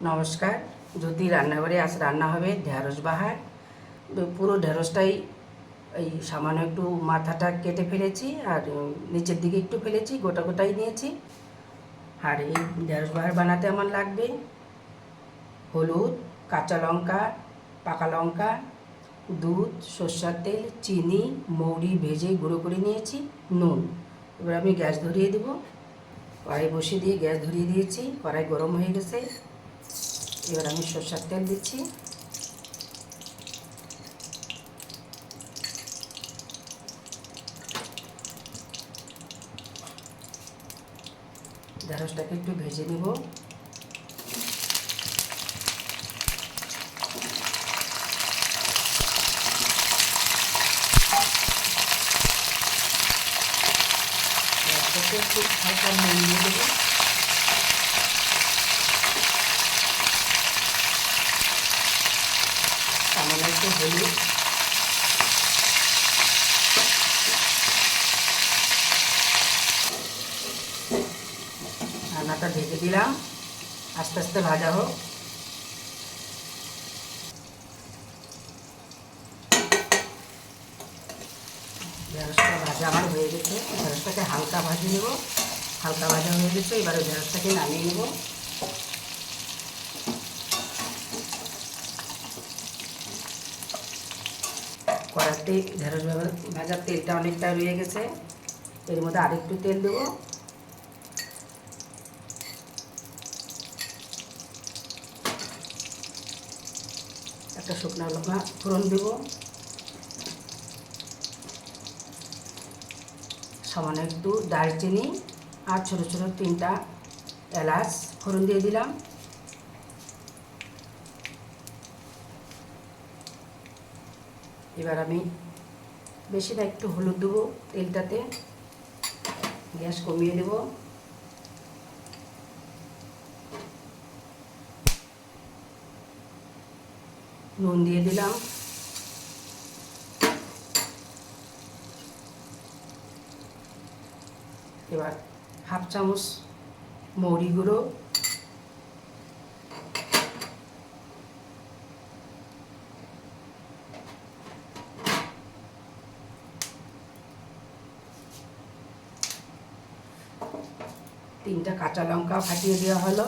নমস্কার। জ্যোতি রান্নাঘরে আজ রান্না হবে ঢেঁড়স বাহার। পুরো ঢেঁড়সটাই এই সামান্য একটু মাথাটা কেটে ফেলেছি আর নিচের দিকে একটু ফেলেছি, গোটা গোটাই নিয়েছি। আর এই ঢেঁড়স বাহার বানাতে আমার লাগবে হলুদ, কাঁচা লঙ্কা, পাকা লঙ্কা, দুধ, সর্ষের তেল, চিনি, মৌরি ভেজে গুঁড়ো করে নিয়েছি, নুন। এবার আমি গ্যাস ধরিয়ে দেবো। কড়াই বসিয়ে দিয়ে গ্যাস ধরিয়ে দিয়েছি, কড়াই গরম হয়ে গেছে। এবার আমি সর্ষের তেল দিচ্ছি। ঢেঁড়সটাকে একটু ভেজে নেব। একটু হালকা নুন দিয়ে দেবো। সামান্য একটু হলুদ, রান্নাটা ঢেকে দিলাম, আস্তে আস্তে ভাজা হোক। ঢেঁড়সটা ভাজা আমার হয়ে গেছে। ঢেঁড়সটাকে হালকা ভাজে নেব। হালকা ভাজা হয়ে গেছে, এবারে ঢেঁড়সটাকে নামিয়ে নেব। কড়াইতে ঢেঁড়স ভাজার তেলটা অনেকটা রয়ে গেছে, এর মধ্যে আরেকটু তেল দেবো। একটা শুকনো লঙ্কা ফোড়ন দেব, সামান্য একটু দারচিনি আর ছোটো ছোটো 3টা এলাচ ফোড়ন দিয়ে দিলাম। এবার আমি বেশি না একটু হলুদ দেবো তেলটাতে, গ্যাস কমিয়ে দেব। নুন দিয়ে দিলাম। এবার হাফ চামচ মৌরি গুঁড়ো, তিনটা কাঁচা লঙ্কা ফাটিয়ে দেওয়া হলো।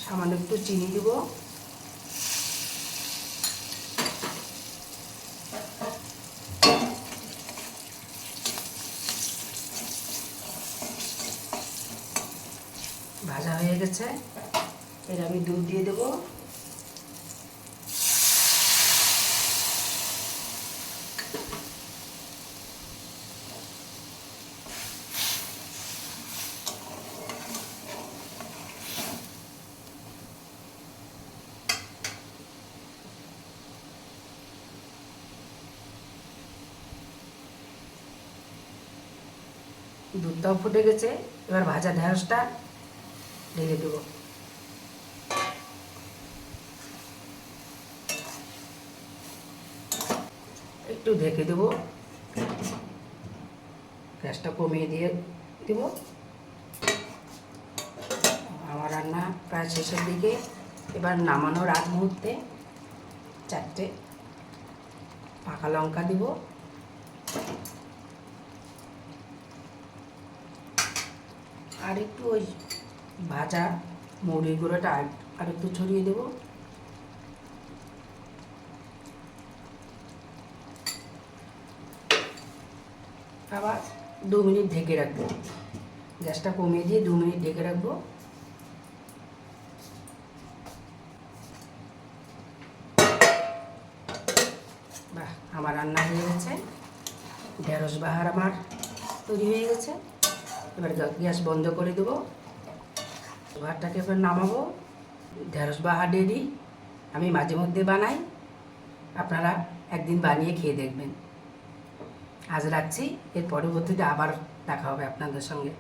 সামান্য একটু চিনি দেব। ভাজা হয়ে গেছে, এর আমি দুধ দিয়ে দেব। দুধটাও ফুটে গেছে, এবার ভাজা ঢেঁড়সটা ঢেলে দেবো। একটু ঢেকে দেবো, গ্যাসটা কমিয়ে দিয়ে দেব। আমার রান্না প্রায় শেষের দিকে। এবার নামানোর আগ মুহূর্তে 4টে পাকা লঙ্কা দিব, আর একটু ওই ভাজা মৌরি গুঁড়োটা আর একটু ছড়িয়ে দেব। আবার 2 মিনিট ঢেকে রাখবো। গ্যাসটা কমিয়ে দিয়ে 2 মিনিট ঢেকে রাখবো। বাহ, আমার রান্না হয়ে গেছে। ঢেঁড়স বাহার আমার তৈরি হয়ে গেছে। এবার গ্যাস বন্ধ করে দেবো। বাহারটাকে এবার নামাবো। ঢেঁড়স বাহার রেডি। আমি মাঝে মধ্যে বানাই, আপনারা একদিন বানিয়ে খেয়ে দেখবেন। আজ রাখছি, এর পরবর্তীতে আবার দেখা হবে আপনাদের সঙ্গে।